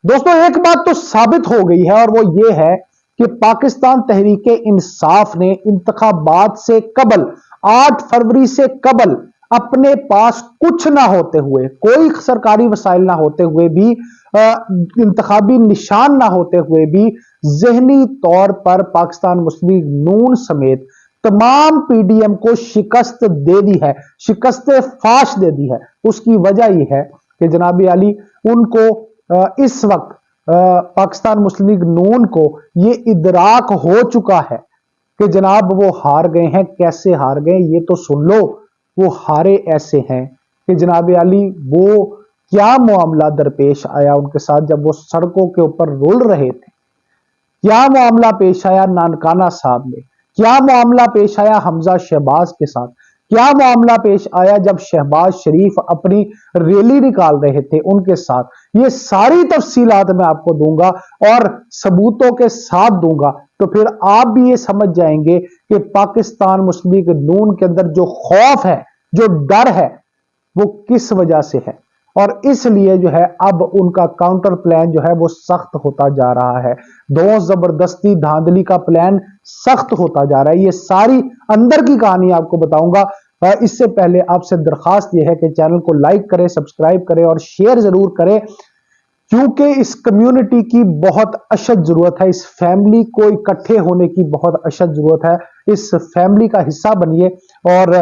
दोस्तों एक बात तो साबित हो गई है और वो ये है कि पाकिस्तान तहरीक इंसाफ ने इंतखाबात से कबल 8 फरवरी से कबल अपने पास कुछ ना होते हुए, कोई सरकारी वसाइल ना होते हुए भी, इंतखाबी निशान ना होते हुए भी जहनी तौर पर पाकिस्तान मुस्लिम लीग नून समेत तमाम पीडीएम को शिकस्त दे दी है, शिकस्त फाश दे दी है। उसकी वजह यह है कि जनाब आली उनको इस वक्त पाकिस्तान मुस्लिम लीग नून को ये इदराक हो चुका है कि जनाब वो हार गए हैं। कैसे हार गए ये तो सुन लो। वो हारे ऐसे हैं कि जनाब आली वो क्या मामला दरपेश आया उनके साथ जब वो सड़कों के ऊपर रुल रहे थे। क्या मामला पेश आया नानकाना साहब में, क्या मामला पेश आया हमजा शहबाज के साथ, क्या मामला पेश आया जब शहबाज शरीफ अपनी रैली निकाल रहे थे उनके साथ। ये सारी तफसीलात मैं आपको दूंगा और सबूतों के साथ दूंगा, तो फिर आप भी ये समझ जाएंगे कि पाकिस्तान मुस्लिम लीग नून के अंदर जो खौफ है, जो डर है, वो किस वजह से है। और इसलिए जो है अब उनका काउंटर प्लान जो है वो सख्त होता जा रहा है। दो जबरदस्ती धांधली का प्लान सख्त होता जा रहा है। ये सारी अंदर की कहानी आपको बताऊंगा। इससे पहले आपसे दरखास्त यह है कि चैनल को लाइक करें, सब्सक्राइब करें और शेयर जरूर करें, क्योंकि इस कम्युनिटी की बहुत अशद जरूरत है। इस फैमिली को इकट्ठे होने की बहुत अशद जरूरत है। इस फैमिली का हिस्सा बनिए और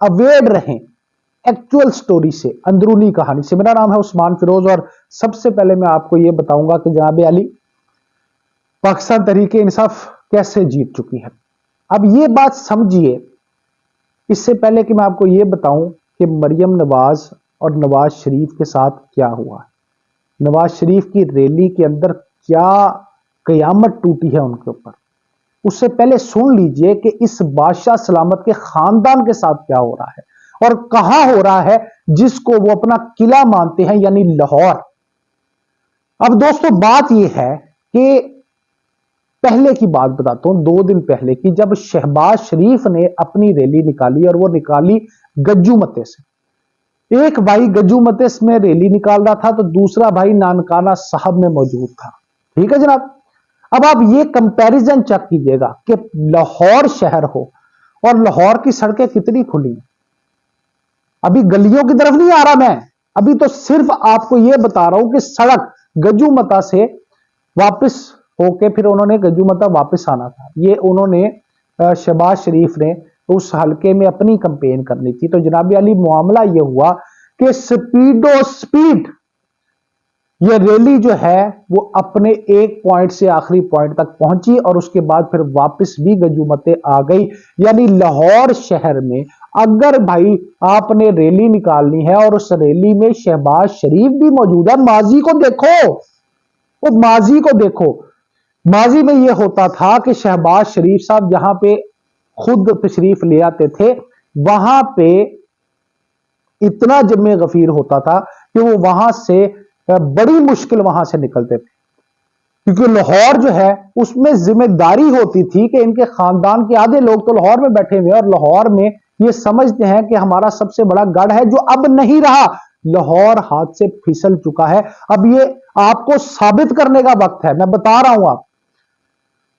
अवेयर रहें एक्चुअल स्टोरी से, अंदरूनी कहानी से। मेरा नाम है उस्मान फिरोज और सबसे पहले मैं आपको यह बताऊंगा कि जनाब अली पाकिस्तान तहरीक इंसाफ कैसे जीत चुकी है। अब ये बात समझिए, इससे पहले कि मैं आपको यह बताऊं कि मरियम नवाज और नवाज शरीफ के साथ क्या हुआ। नवाज शरीफ की रैली के अंदर क्या कयामत टूटी है उनके ऊपर, उससे पहले सुन लीजिए कि इस बादशाह सलामत के खानदान के साथ क्या हो रहा है और कहां हो रहा है, जिसको वो अपना किला मानते हैं, यानी लाहौर। अब दोस्तों बात यह है कि पहले की बात बताता हूं, 2 दिन पहले की, जब शहबाज शरीफ ने अपनी रैली निकाली और वो निकाली गज्जू मते से। एक भाई गज्जू मते में रैली निकाल रहा था तो दूसरा भाई नानकाना साहब में मौजूद था। ठीक है जनाब। अब आप ये कंपैरिजन चेक कीजिएगा कि लाहौर शहर हो और लाहौर की सड़कें कितनी खुली हैं। अभी गलियों की तरफ नहीं आ रहा मैं, अभी तो सिर्फ आपको यह बता रहा हूं कि सड़क गज्जू मता से वापस होके फिर उन्होंने गज्जू मता वापस आना था। ये उन्होंने शहबाज शरीफ ने उस हलके में अपनी कंपेन करनी थी। तो जनाब अली मामला यह हुआ कि स्पीडो स्पीड ये रैली जो है वो अपने एक पॉइंट से आखिरी पॉइंट तक पहुंची और उसके बाद फिर वापस भी गजूमतें आ गई। यानी लाहौर शहर में अगर भाई आपने रैली निकालनी है और उस रैली में शहबाज शरीफ भी मौजूद है, माजी को देखो, वो माजी को देखो। माजी में यह होता था कि शहबाज शरीफ साहब जहां पे खुद तशरीफ ले आते थे, वहां पे इतना जमे गफीर होता था कि वो वहां से बड़ी मुश्किल वहां से निकलते थे, क्योंकि लाहौर जो है उसमें जिम्मेदारी होती थी कि इनके खानदान के आधे लोग तो लाहौर में बैठे हुए और लाहौर में ये समझते हैं कि हमारा सबसे बड़ा गढ़ है, जो अब नहीं रहा। लाहौर हाथ से फिसल चुका है। अब ये आपको साबित करने का वक्त है, मैं बता रहा हूं। आप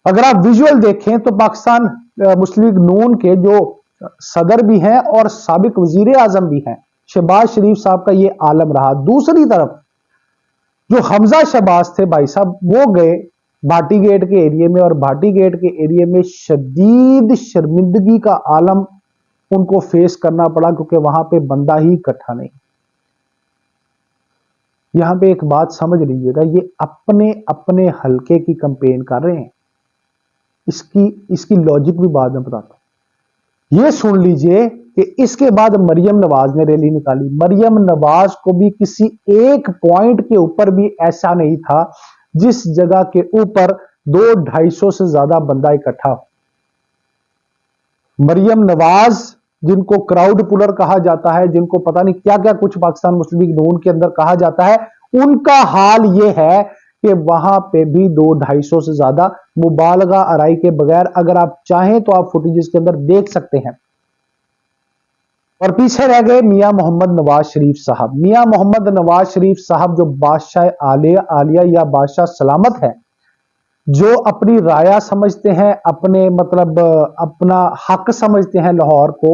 अगर आप विजुअल देखें तो पाकिस्तान मुस्लिम लीग नून के जो सदर भी हैं और साबिक वजीर आजम भी हैं, शहबाज शरीफ साहब का ये आलम रहा। दूसरी तरफ जो हमजा शहबाज थे भाई साहब, वो गए भाटी गेट के एरिया में और भाटी गेट के एरिया में शदीद शर्मिंदगी का आलम उनको फेस करना पड़ा, क्योंकि वहां पे बंदा ही इकट्ठा नहीं। यहां पे एक बात समझ लीजिएगा, ये अपने अपने हलके की कंपेन कर रहे हैं। इसकी लॉजिक भी बाद में बताता हूं। ये सुन लीजिए कि इसके बाद मरियम नवाज ने रैली निकाली। मरियम नवाज को भी किसी एक पॉइंट के ऊपर भी ऐसा नहीं था जिस जगह के ऊपर 200-250 से ज्यादा बंदा इकट्ठा हो। मरियम नवाज, जिनको क्राउड पुलर कहा जाता है, जिनको पता नहीं क्या क्या कुछ पाकिस्तान मुस्लिम लीग नून के अंदर कहा जाता है, उनका हाल यह है कि वहां पे भी 200-250 से ज्यादा, मुबालगा आराई के बगैर, अगर आप चाहें तो आप फुटेजेस के अंदर देख सकते हैं। और पीछे रह गए मियां मोहम्मद नवाज शरीफ साहब। मियां मोहम्मद नवाज शरीफ साहब जो बादशाह आलिया या बादशाह सलामत है, जो अपनी राया समझते हैं, अपने मतलब अपना हक समझते हैं लाहौर को,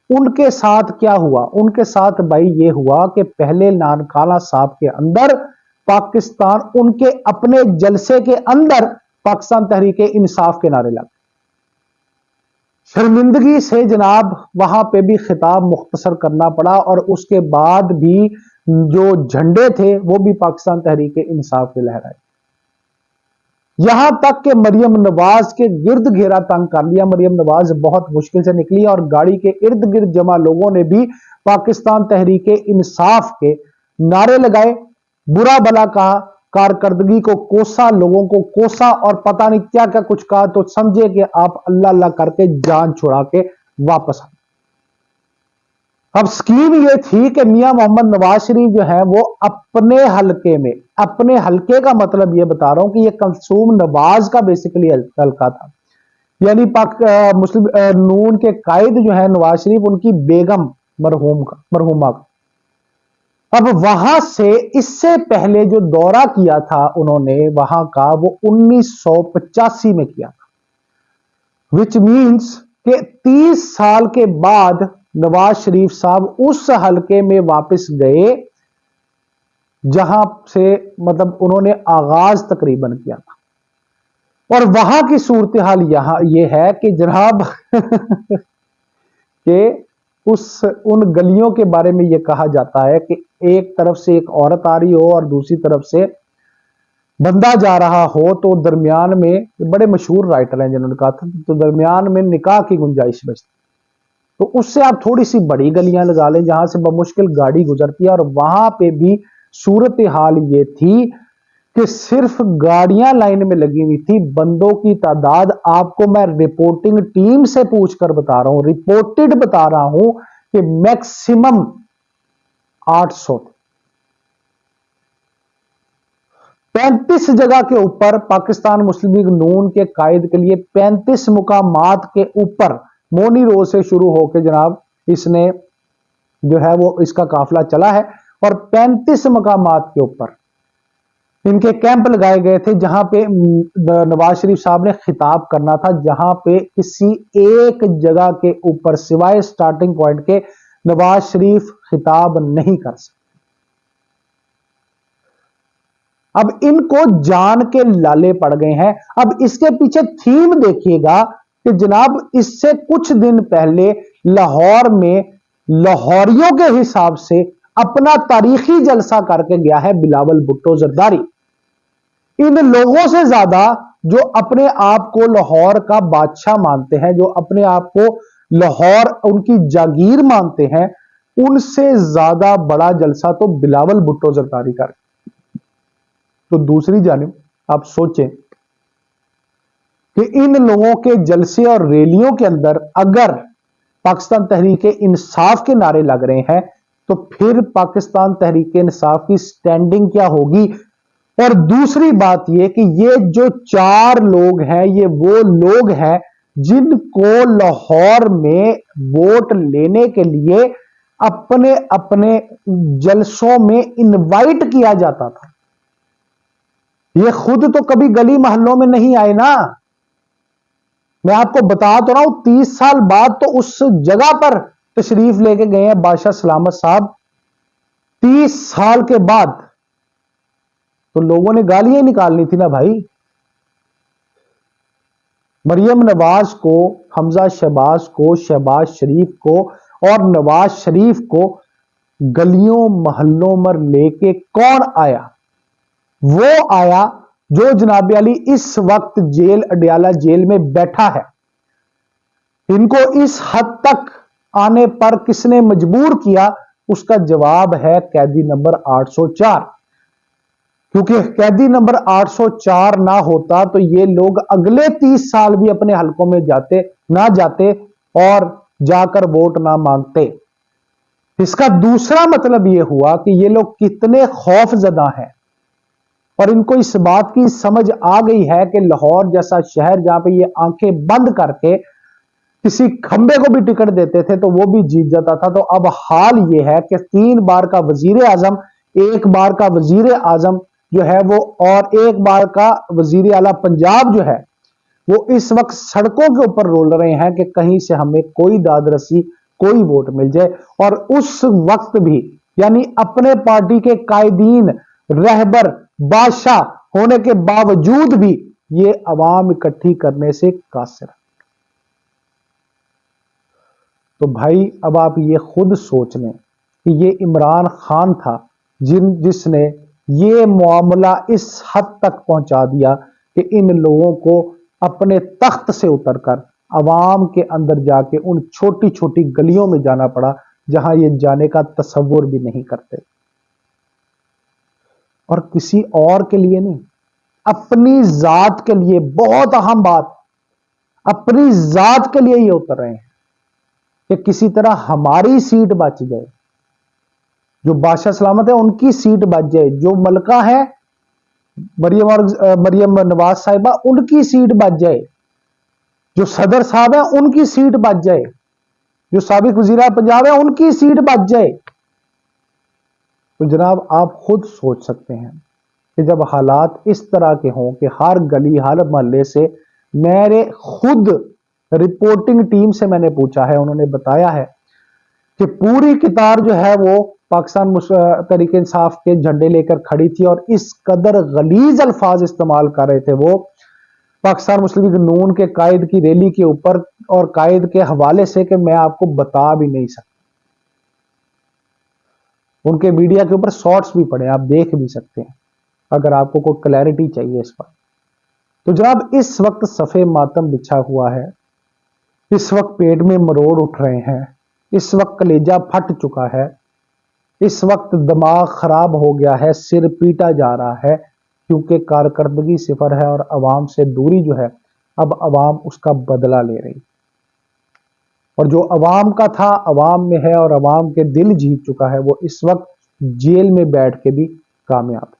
उनके साथ क्या हुआ? उनके साथ भाई ये हुआ कि पहले नानकाना साहब के अंदर पाकिस्तान, उनके अपने जलसे के अंदर पाकिस्तान तहरीक इंसाफ के नारे लगे। शर्मिंदगी से जनाब वहां पे भी खिताब मुख्तसर करना पड़ा और उसके बाद भी जो झंडे थे वो भी पाकिस्तान तहरीक इंसाफ के लहराए। यहां तक कि मरियम नवाज के गिर्द घेरा तंग कर लिया। मरियम नवाज बहुत मुश्किल से निकली और गाड़ी के इर्द गिर्द जमा लोगों ने भी पाकिस्तान तहरीक इंसाफ के नारे लगाए, बुरा भला कहा, कारकर्दगी को कोसा, लोगों को कोसा और पता नहीं क्या क्या कुछ कहा, तो समझे कि आप अल्लाह अल्लाह करके जान छुड़ा के वापस आ। अब स्कीम ये थी कि मियां मोहम्मद नवाज शरीफ जो है वो अपने हलके में, अपने हलके का मतलब ये बता रहा हूं कि ये कलसूम नवाज का बेसिकली हलका था, यानी मुस्लिम नून के कायद जो है नवाज शरीफ, उनकी बेगम मरहूमा का। अब वहां से इससे पहले जो दौरा किया था उन्होंने वहां का, वो 1985 में किया था, विच मीन्स कि 30 साल के बाद नवाज शरीफ साहब उस हलके में वापस गए जहां से मतलब उन्होंने आगाज तकरीबन किया था। और वहां की सूरत हाल यहां यह है कि जनाब कि उन गलियों के बारे में यह कहा जाता है कि एक तरफ से एक औरत आ रही हो और दूसरी तरफ से बंदा जा रहा हो, तो दरमियान में, बड़े मशहूर राइटर हैं जिन्होंने कहा था, तो दरमियान में निकाह की गुंजाइश बचती। तो उससे आप थोड़ी सी बड़ी गलियां लगा लें जहां से बमुश्किल गाड़ी गुजरती है। और वहां पे भी सूरत हाल ये थी कि सिर्फ गाड़ियां लाइन में लगी हुई थी, बंदों की तादाद आपको मैं रिपोर्टिंग टीम से पूछकर बता रहा हूं, रिपोर्टेड बता रहा हूं कि मैक्सिमम 800 थे। 35 जगह के ऊपर पाकिस्तान मुस्लिम लीग नून के कायद के लिए 35 मुकामात के ऊपर मोनी रोड से शुरू होकर जनाब इसने जो है वो इसका काफिला चला है और 35 मकामात के ऊपर इनके कैंप लगाए गए थे, जहां पे नवाज शरीफ साहब ने खिताब करना था, जहां पे किसी एक जगह के ऊपर सिवाय स्टार्टिंग पॉइंट के नवाज शरीफ खिताब नहीं कर सकते। अब इनको जान के लाले पड़ गए हैं। अब इसके पीछे थीम देखिएगा कि जनाब इससे कुछ दिन पहले लाहौर में लाहौरियों के हिसाब से अपना तारीखी जलसा करके गया है बिलावल भुट्टो जरदारी। इन लोगों से ज्यादा जो अपने आप को लाहौर का बादशाह मानते हैं, जो अपने आप को लाहौर उनकी जागीर मानते हैं, उनसे ज्यादा बड़ा जलसा तो बिलावल भुट्टो जरदारी कर। तो दूसरी जानिब आप सोचें कि इन लोगों के जलसे और रैलियों के अंदर अगर पाकिस्तान तहरीक इंसाफ के नारे लग रहे हैं, तो फिर पाकिस्तान तहरीक इंसाफ की स्टैंडिंग क्या होगी। और दूसरी बात यह कि ये जो 4 लोग हैं, ये वो लोग हैं जिनको लाहौर में वोट लेने के लिए अपने अपने जलसों में इनवाइट किया जाता था। ये खुद तो कभी गली मोहल्लों में नहीं आए ना। मैं आपको बता तो रहा हूं, 30 साल बाद तो उस जगह पर तशरीफ लेके गए हैं बादशाह सलामत साहब। 30 साल के बाद तो लोगों ने गालियां निकालनी थी ना भाई। मरियम नवाज को, हमजा शहबाज को, शहबाज शरीफ को और नवाज शरीफ को गलियों मोहल्लों में लेके कौन आया? वो आया जो जनाब अली इस वक्त जेल, अडयाला जेल में बैठा है। इनको इस हद तक आने पर किसने मजबूर किया? उसका जवाब है कैदी नंबर 804। क्योंकि कैदी नंबर 804 ना होता तो ये लोग अगले 30 साल भी अपने हलकों में जाते और जाकर वोट ना मांगते। इसका दूसरा मतलब यह हुआ कि ये लोग कितने खौफजदा हैं और इनको इस बात की समझ आ गई है कि लाहौर जैसा शहर जहां पे ये आंखें बंद करके किसी खंबे को भी टिकट देते थे तो वो भी जीत जाता था। तो अब हाल ये है कि 3 बार का वजीर आजम, 1 बार का वजीर आजम जो है वो, और 1 बार का वजीर आला पंजाब जो है वो इस वक्त सड़कों के ऊपर रोल रहे हैं कि कहीं से हमें कोई दादरसी, कोई वोट मिल जाए। और उस वक्त भी यानी अपने पार्टी के कायदीन, रहबर, बादशाह होने के बावजूद भी ये अवाम इकट्ठी करने से कासिर। तो भाई अब आप ये खुद सोच लें कि ये इमरान खान था जिसने ये मामला इस हद तक पहुंचा दिया कि इन लोगों को अपने तख्त से उतरकर अवाम के अंदर जाके उन छोटी छोटी गलियों में जाना पड़ा जहां ये जाने का तसव्वुर भी नहीं करते। और किसी और के लिए नहीं, अपनी जात के लिए, बहुत अहम बात, अपनी जात के लिए ये उतर रहे हैं कि किसी तरह हमारी सीट बच जाए, जो बादशाह सलामत है उनकी सीट बच जाए, जो मलका है मरियम नवाज साहिबा उनकी सीट बच जाए, जो सदर साहब है उनकी सीट बच जाए, जो साबिक वजीर पंजाब है उनकी सीट बच जाए। तो जनाब आप खुद सोच सकते हैं कि जब हालात इस तरह के हों कि हर गली हर मोहल्ले से, मेरे खुद रिपोर्टिंग टीम से मैंने पूछा है, उन्होंने बताया है कि पूरी कतार जो है वो पाकिस्तान तहरीक इंसाफ के झंडे लेकर खड़ी थी और इस कदर गलीज अल्फाज इस्तेमाल कर रहे थे वो पाकिस्तान मुस्लिम लीग नून के कायद की रैली के ऊपर और कायद के हवाले से कि मैं आपको बता भी नहीं सकता। उनके मीडिया के ऊपर शॉर्ट्स भी पड़े, आप देख भी सकते हैं अगर आपको कोई क्लैरिटी चाहिए इस पर। तो जनाब इस वक्त सफ़े मातम बिछा हुआ है, इस वक्त पेट में मरोड़ उठ रहे हैं, इस वक्त कलेजा फट चुका है, इस वक्त दिमाग खराब हो गया है, सिर पीटा जा रहा है क्योंकि कारकर्दगी सिफर है और अवाम से दूरी जो है अब अवाम उसका बदला ले रही। और जो अवाम का था अवाम में है और अवाम के दिल जीत चुका है, वो इस वक्त जेल में बैठ के भी कामयाब है।